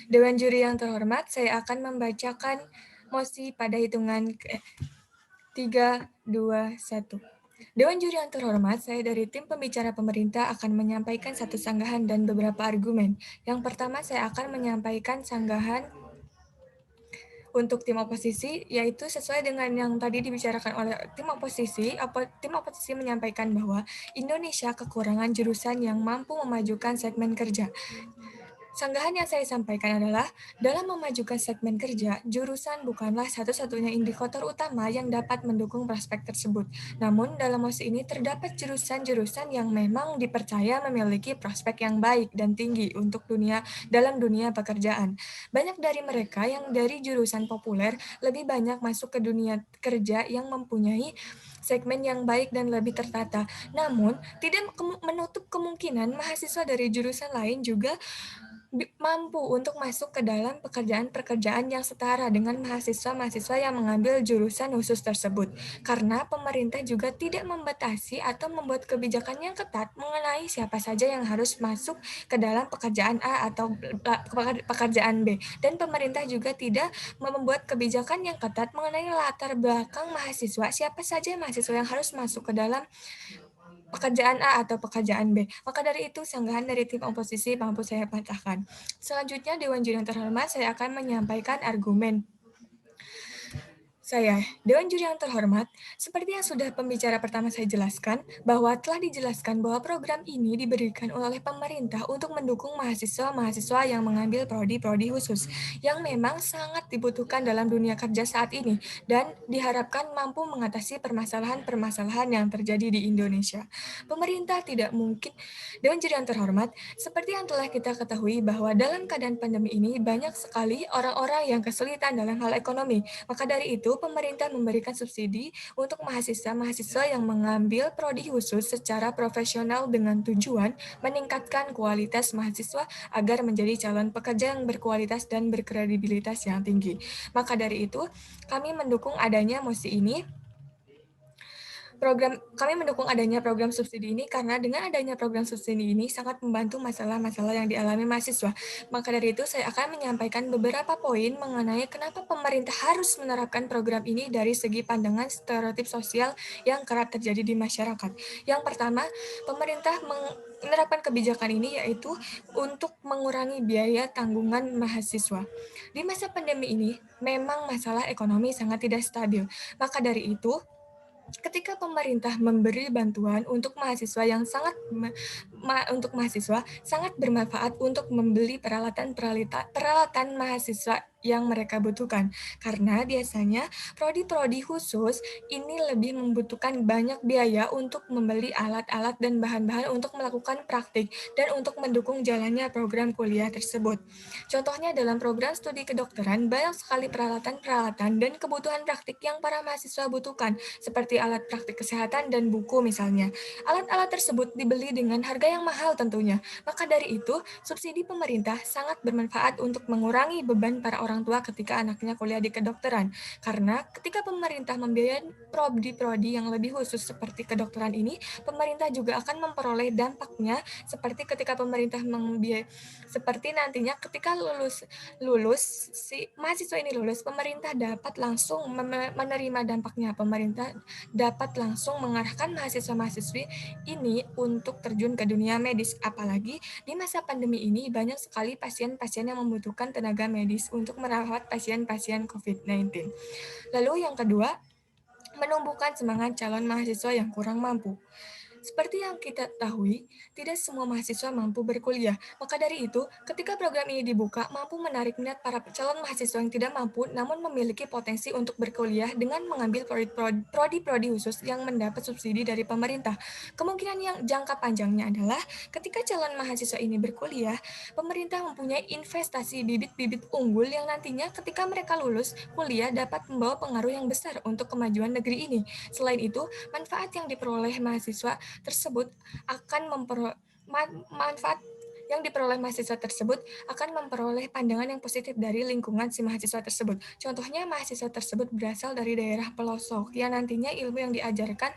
Dewan juri yang terhormat, saya akan membacakan mosi pada hitungan 3, 2, 1. Dewan juri yang terhormat, saya dari tim pembicara pemerintah akan menyampaikan satu sanggahan dan beberapa argumen. Yang pertama, saya akan menyampaikan sanggahan untuk tim oposisi, yaitu sesuai dengan yang tadi dibicarakan oleh tim oposisi menyampaikan bahwa Indonesia kekurangan jurusan yang mampu memajukan segmen kerja. Sanggahan yang saya sampaikan adalah, dalam memajukan segmen kerja, jurusan bukanlah satu-satunya indikator utama yang dapat mendukung prospek tersebut. Namun, dalam mosi ini terdapat jurusan-jurusan yang memang dipercaya memiliki prospek yang baik dan tinggi untuk dalam dunia pekerjaan. Banyak dari mereka yang dari jurusan populer lebih banyak masuk ke dunia kerja yang mempunyai segmen yang baik dan lebih tertata. Namun, tidak menutup kemungkinan mahasiswa dari jurusan lain juga mampu untuk masuk ke dalam pekerjaan-pekerjaan yang setara dengan mahasiswa-mahasiswa yang mengambil jurusan khusus tersebut. Karena pemerintah juga tidak membatasi atau membuat kebijakan yang ketat mengenai siapa saja yang harus masuk ke dalam pekerjaan A atau pekerjaan B. Dan pemerintah juga tidak membuat kebijakan yang ketat mengenai latar belakang mahasiswa, siapa saja mahasiswa yang harus masuk ke dalam pekerjaan A atau pekerjaan B. Maka dari itu, sanggahan dari tim oposisi mampu saya patahkan. Selanjutnya, Dewan Juri yang terhormat, saya akan menyampaikan argumen. Dewan Juri yang terhormat, seperti yang sudah pembicara pertama saya jelaskan, bahwa telah dijelaskan bahwa program ini diberikan oleh pemerintah untuk mendukung mahasiswa-mahasiswa yang mengambil prodi-prodi khusus, yang memang sangat dibutuhkan dalam dunia kerja saat ini, dan diharapkan mampu mengatasi permasalahan-permasalahan yang terjadi di Indonesia. Pemerintah tidak mungkin, Dewan Juri yang terhormat, seperti yang telah kita ketahui bahwa dalam keadaan pandemi ini banyak sekali orang-orang yang kesulitan dalam hal ekonomi. Maka dari itu, pemerintah memberikan subsidi untuk mahasiswa-mahasiswa yang mengambil prodi khusus secara profesional dengan tujuan meningkatkan kualitas mahasiswa agar menjadi calon pekerja yang berkualitas dan berkredibilitas yang tinggi. Maka dari itu, kami mendukung adanya mosi ini. Kami mendukung adanya program subsidi ini karena dengan adanya program subsidi ini sangat membantu masalah-masalah yang dialami mahasiswa. Maka dari itu, saya akan menyampaikan beberapa poin mengenai kenapa pemerintah harus menerapkan program ini dari segi pandangan stereotip sosial yang kerap terjadi di masyarakat. Yang pertama, pemerintah menerapkan kebijakan ini yaitu untuk mengurangi biaya tanggungan mahasiswa. Di masa pandemi ini, memang masalah ekonomi sangat tidak stabil. Maka dari itu, ketika pemerintah memberi bantuan untuk mahasiswa yang untuk mahasiswa sangat bermanfaat untuk membeli peralatan mahasiswa yang mereka butuhkan. Karena biasanya prodi-prodi khusus ini lebih membutuhkan banyak biaya untuk membeli alat-alat dan bahan-bahan untuk melakukan praktik dan untuk mendukung jalannya program kuliah tersebut. Contohnya dalam program studi kedokteran, banyak sekali peralatan-peralatan dan kebutuhan praktik yang para mahasiswa butuhkan, seperti alat praktik kesehatan dan buku misalnya. Alat-alat tersebut dibeli dengan harga yang mahal tentunya. Maka dari itu, subsidi pemerintah sangat bermanfaat untuk mengurangi beban para orang tua ketika anaknya kuliah di kedokteran. Karena ketika pemerintah membiayai prodi-prodi yang lebih khusus seperti kedokteran ini, pemerintah juga akan memperoleh dampaknya seperti ketika pemerintah seperti nantinya ketika lulus si mahasiswa ini lulus, pemerintah dapat langsung menerima dampaknya. Pemerintah dapat langsung mengarahkan mahasiswa-mahasiswi ini untuk terjun ke dunia medis. Apalagi di masa pandemi ini banyak sekali pasien-pasien yang membutuhkan tenaga medis untuk merawat pasien-pasien COVID-19. Lalu yang kedua, menumbuhkan semangat calon mahasiswa yang kurang mampu. Seperti yang kita ketahui, tidak semua mahasiswa mampu berkuliah. Maka dari itu, ketika program ini dibuka, mampu menarik minat para calon mahasiswa yang tidak mampu namun memiliki potensi untuk berkuliah dengan mengambil prodi-prodi khusus yang mendapat subsidi dari pemerintah. Kemungkinan yang jangka panjangnya adalah ketika calon mahasiswa ini berkuliah, pemerintah mempunyai investasi bibit-bibit unggul yang nantinya ketika mereka lulus kuliah dapat membawa pengaruh yang besar untuk kemajuan negeri ini. Selain itu, manfaat yang diperoleh mahasiswa tersebut akan manfaat yang diperoleh mahasiswa tersebut akan memperoleh pandangan yang positif dari lingkungan si mahasiswa tersebut. Contohnya mahasiswa tersebut berasal dari daerah pelosok yang nantinya ilmu yang diajarkan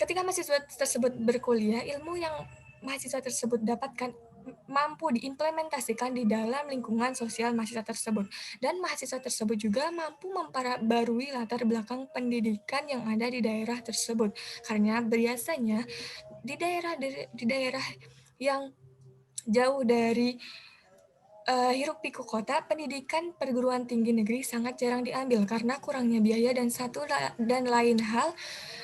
ketika mahasiswa tersebut berkuliah, ilmu yang mahasiswa tersebut dapatkan mampu diimplementasikan di dalam lingkungan sosial mahasiswa tersebut. Dan mahasiswa tersebut juga mampu memperbarui latar belakang pendidikan yang ada di daerah tersebut. Karena biasanya di daerah yang jauh dari hiruk pikuk kota, pendidikan perguruan tinggi negeri sangat jarang diambil karena kurangnya biaya dan dan lain hal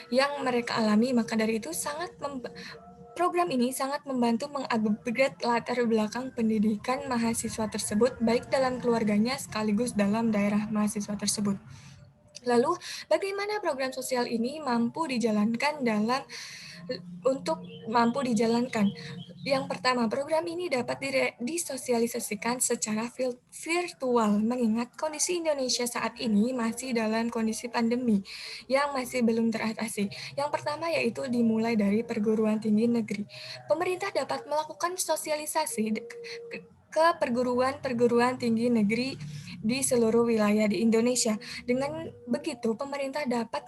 yang mereka alami. Maka dari itu program ini sangat membantu mengupgrade latar belakang pendidikan mahasiswa tersebut, baik dalam keluarganya sekaligus dalam daerah mahasiswa tersebut. Lalu, bagaimana program sosial ini mampu dijalankan? Yang pertama, program ini dapat disosialisasikan secara virtual, mengingat kondisi Indonesia saat ini masih dalam kondisi pandemi yang masih belum teratasi. Yang pertama yaitu dimulai dari perguruan tinggi negeri. Pemerintah dapat melakukan sosialisasi ke perguruan-perguruan tinggi negeri di seluruh wilayah di Indonesia. Dengan begitu, pemerintah dapat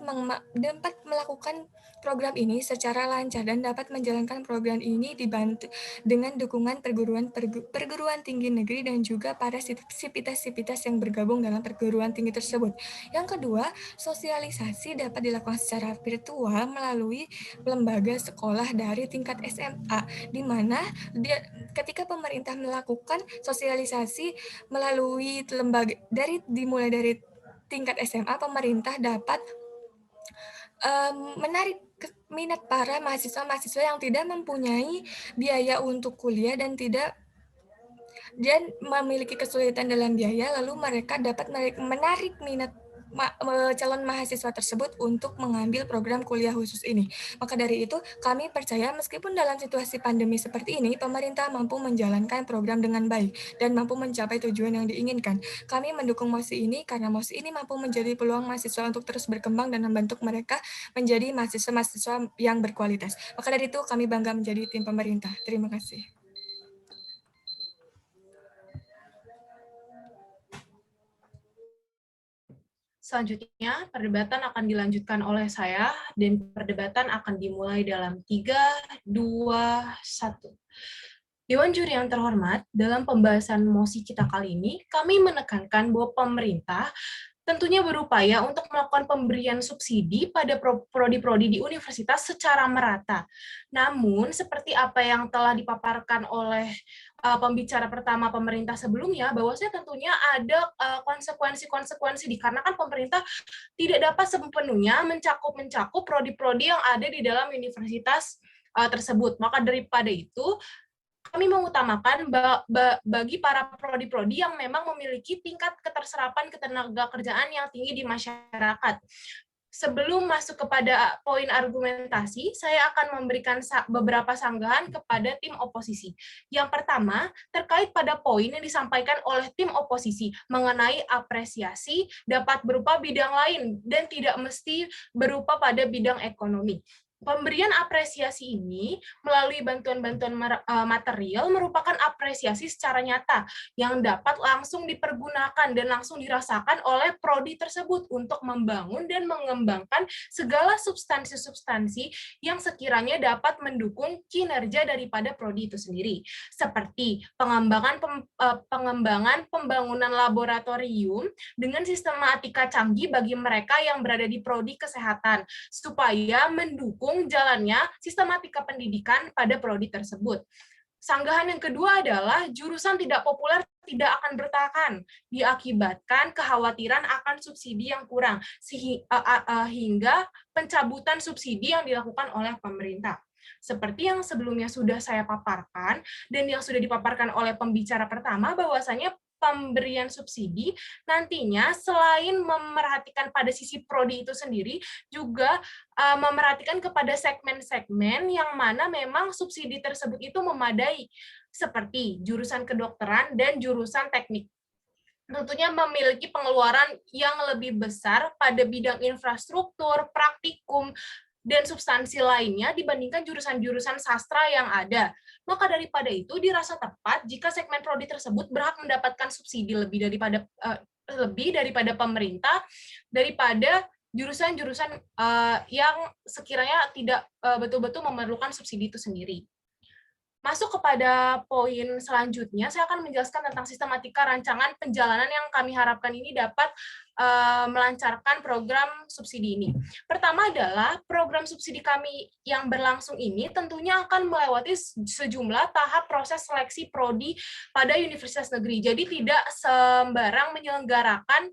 melakukan program ini secara lancar dan dapat menjalankan program ini dibantu dengan dukungan perguruan tinggi negeri dan juga para sivitas-sivitas yang bergabung dalam perguruan tinggi tersebut. Yang kedua, sosialisasi dapat dilakukan secara virtual melalui lembaga sekolah dari tingkat SMA, di mana ketika pemerintah melakukan sosialisasi melalui dimulai dari tingkat SMA, pemerintah dapat menarik minat para mahasiswa-mahasiswa yang tidak mempunyai biaya untuk kuliah dan memiliki kesulitan dalam biaya, lalu mereka dapat menarik minat calon mahasiswa tersebut untuk mengambil program kuliah khusus ini. Maka dari itu, kami percaya meskipun dalam situasi pandemi seperti ini, pemerintah mampu menjalankan program dengan baik dan mampu mencapai tujuan yang diinginkan. Kami mendukung MOSI ini karena MOSI ini mampu menjadi peluang mahasiswa untuk terus berkembang dan membentuk mereka menjadi mahasiswa-mahasiswa yang berkualitas. Maka dari itu, kami bangga menjadi tim pemerintah. Terima kasih. Selanjutnya, perdebatan akan dilanjutkan oleh saya, dan perdebatan akan dimulai dalam 3, 2, 1. Dewan Juri yang terhormat, dalam pembahasan mosi kita kali ini, kami menekankan bahwa pemerintah tentunya berupaya untuk melakukan pemberian subsidi pada prodi-prodi di universitas secara merata. Namun, seperti apa yang telah dipaparkan oleh pembicara pertama pemerintah sebelumnya, bahwasanya tentunya ada konsekuensi-konsekuensi dikarenakan pemerintah tidak dapat sepenuhnya mencakup prodi-prodi yang ada di dalam universitas tersebut. Maka daripada itu, kami mengutamakan bagi para prodi-prodi yang memang memiliki tingkat keterserapan ketenagakerjaan yang tinggi di masyarakat. Sebelum masuk kepada poin argumentasi, saya akan memberikan beberapa sanggahan kepada tim oposisi. Yang pertama, terkait pada poin yang disampaikan oleh tim oposisi mengenai apresiasi dapat berupa bidang lain dan tidak mesti berupa pada bidang ekonomi. Pemberian apresiasi ini melalui bantuan-bantuan material merupakan apresiasi secara nyata yang dapat langsung dipergunakan dan langsung dirasakan oleh prodi tersebut untuk membangun dan mengembangkan segala substansi-substansi yang sekiranya dapat mendukung kinerja daripada prodi itu sendiri, seperti pengembangan pembangunan laboratorium dengan sistematika canggih bagi mereka yang berada di prodi kesehatan, supaya mendukung jalannya sistematika pendidikan pada prodi tersebut. Sanggahan yang kedua adalah jurusan tidak populer tidak akan bertahan, diakibatkan kekhawatiran akan subsidi yang kurang, hingga pencabutan subsidi yang dilakukan oleh pemerintah. Seperti yang sebelumnya sudah saya paparkan, dan yang sudah dipaparkan oleh pembicara pertama, bahwasanya pemberian subsidi nantinya selain memerhatikan pada sisi prodi itu sendiri, juga memerhatikan kepada segmen-segmen yang mana memang subsidi tersebut itu memadai, seperti jurusan kedokteran dan jurusan teknik. Tentunya memiliki pengeluaran yang lebih besar pada bidang infrastruktur, praktikum, dan substansi lainnya dibandingkan jurusan-jurusan sastra yang ada. Maka daripada itu dirasa tepat jika segmen prodi tersebut berhak mendapatkan subsidi lebih daripada pemerintah, daripada jurusan-jurusan yang sekiranya tidak betul-betul memerlukan subsidi itu sendiri. Masuk kepada poin selanjutnya, saya akan menjelaskan tentang sistematika rancangan penjalanan yang kami harapkan ini dapat melancarkan program subsidi ini. Pertama adalah program subsidi kami yang berlangsung ini tentunya akan melewati sejumlah tahap proses seleksi prodi pada universitas negeri. Jadi tidak sembarang menyelenggarakan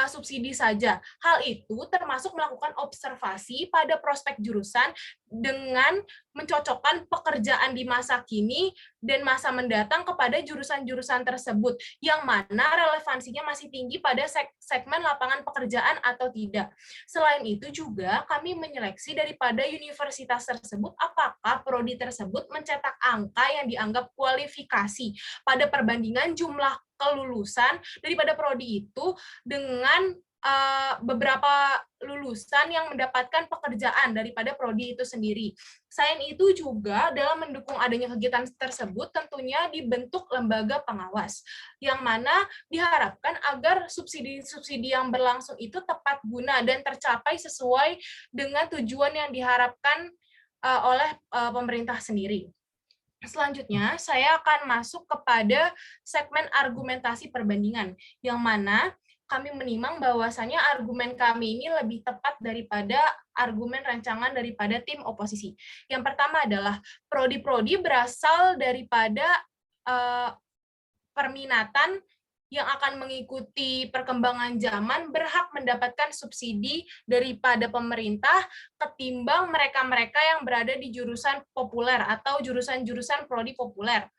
subsidi saja. Hal itu termasuk melakukan observasi pada prospek jurusan dengan mencocokkan pekerjaan di masa kini dan masa mendatang kepada jurusan-jurusan tersebut, yang mana relevansinya masih tinggi pada segmen lapangan pekerjaan atau tidak. Selain itu juga kami menyeleksi daripada universitas tersebut apakah prodi tersebut mencetak angka yang dianggap kualifikasi pada perbandingan jumlah kelulusan daripada prodi itu dengan beberapa lulusan yang mendapatkan pekerjaan daripada prodi itu sendiri. Selain itu juga dalam mendukung adanya kegiatan tersebut tentunya dibentuk lembaga pengawas yang mana diharapkan agar subsidi-subsidi yang berlangsung itu tepat guna dan tercapai sesuai dengan tujuan yang diharapkan oleh pemerintah sendiri. Selanjutnya, saya akan masuk kepada segmen argumentasi perbandingan, yang mana kami menimang bahwasannya argumen kami ini lebih tepat daripada argumen rancangan daripada tim oposisi. Yang pertama adalah prodi-prodi berasal daripada perminatan yang akan mengikuti perkembangan zaman berhak mendapatkan subsidi daripada pemerintah ketimbang mereka-mereka yang berada di jurusan populer atau jurusan-jurusan prodi populer.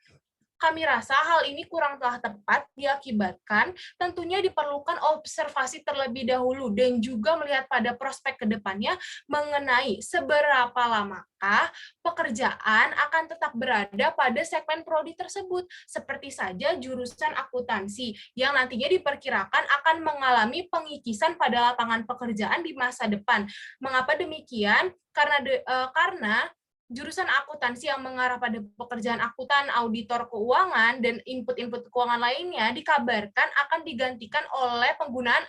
Kami rasa hal ini kurang telah tepat diakibatkan tentunya diperlukan observasi terlebih dahulu dan juga melihat pada prospek ke depannya mengenai seberapa lamakah pekerjaan akan tetap berada pada segmen prodi tersebut. Seperti saja jurusan akuntansi yang nantinya diperkirakan akan mengalami pengikisan pada lapangan pekerjaan di masa depan. Mengapa demikian? Karena jurusan akuntansi yang mengarah pada pekerjaan akuntan, auditor keuangan, dan input-input keuangan lainnya dikabarkan akan digantikan oleh penggunaan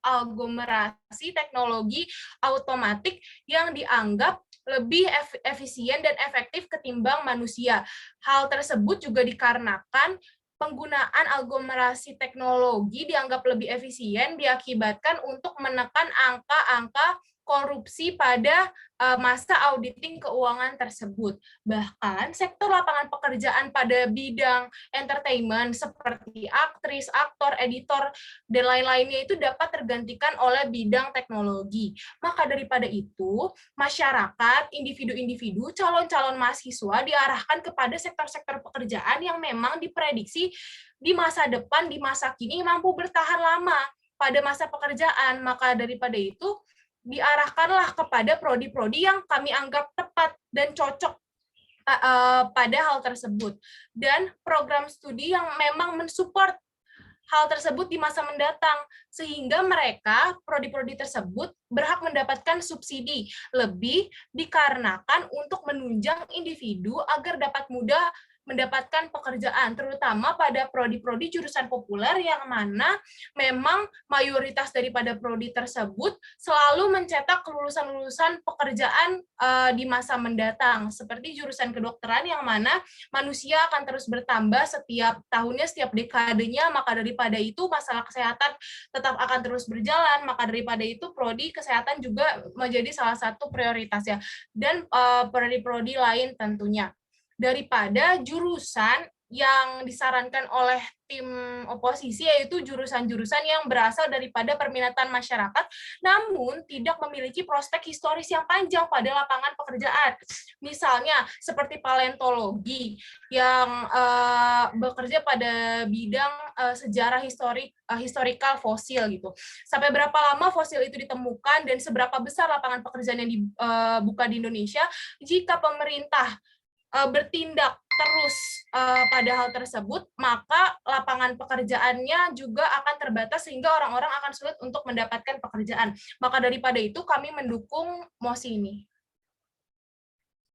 aglomerasi teknologi automatik yang dianggap lebih efisien dan efektif ketimbang manusia. Hal tersebut juga dikarenakan penggunaan aglomerasi teknologi dianggap lebih efisien diakibatkan untuk menekan angka-angka korupsi pada masa auditing keuangan tersebut. Bahkan sektor lapangan pekerjaan pada bidang entertainment seperti aktris, aktor, editor, dan lain-lainnya itu dapat tergantikan oleh bidang teknologi. Maka daripada itu, masyarakat, individu-individu, calon-calon mahasiswa diarahkan kepada sektor-sektor pekerjaan yang memang diprediksi di masa depan, di masa kini mampu bertahan lama pada masa pekerjaan. Maka daripada itu, diarahkanlah kepada prodi-prodi yang kami anggap tepat dan cocok pada hal tersebut. Dan program studi yang memang mensupport hal tersebut di masa mendatang, sehingga mereka, prodi-prodi tersebut, berhak mendapatkan subsidi lebih dikarenakan untuk menunjang individu agar dapat mudah mendapatkan pekerjaan, terutama pada prodi-prodi jurusan populer yang mana memang mayoritas daripada prodi tersebut selalu mencetak lulusan-lulusan pekerjaan di masa mendatang, seperti jurusan kedokteran yang mana manusia akan terus bertambah setiap tahunnya, setiap dekadenya, maka daripada itu masalah kesehatan tetap akan terus berjalan, maka daripada itu prodi kesehatan juga menjadi salah satu prioritas ya, dan prodi-prodi lain tentunya. Daripada jurusan yang disarankan oleh tim oposisi, yaitu jurusan-jurusan yang berasal daripada perminatan masyarakat, namun tidak memiliki prospek historis yang panjang pada lapangan pekerjaan. Misalnya seperti paleontologi yang bekerja pada bidang sejarah historikal fosil gitu. Sampai berapa lama fosil itu ditemukan dan seberapa besar lapangan pekerjaan yang dibuka di Indonesia jika pemerintah bertindak terus pada hal tersebut, maka lapangan pekerjaannya juga akan terbatas sehingga orang-orang akan sulit untuk mendapatkan pekerjaan. Maka daripada itu kami mendukung mosi ini.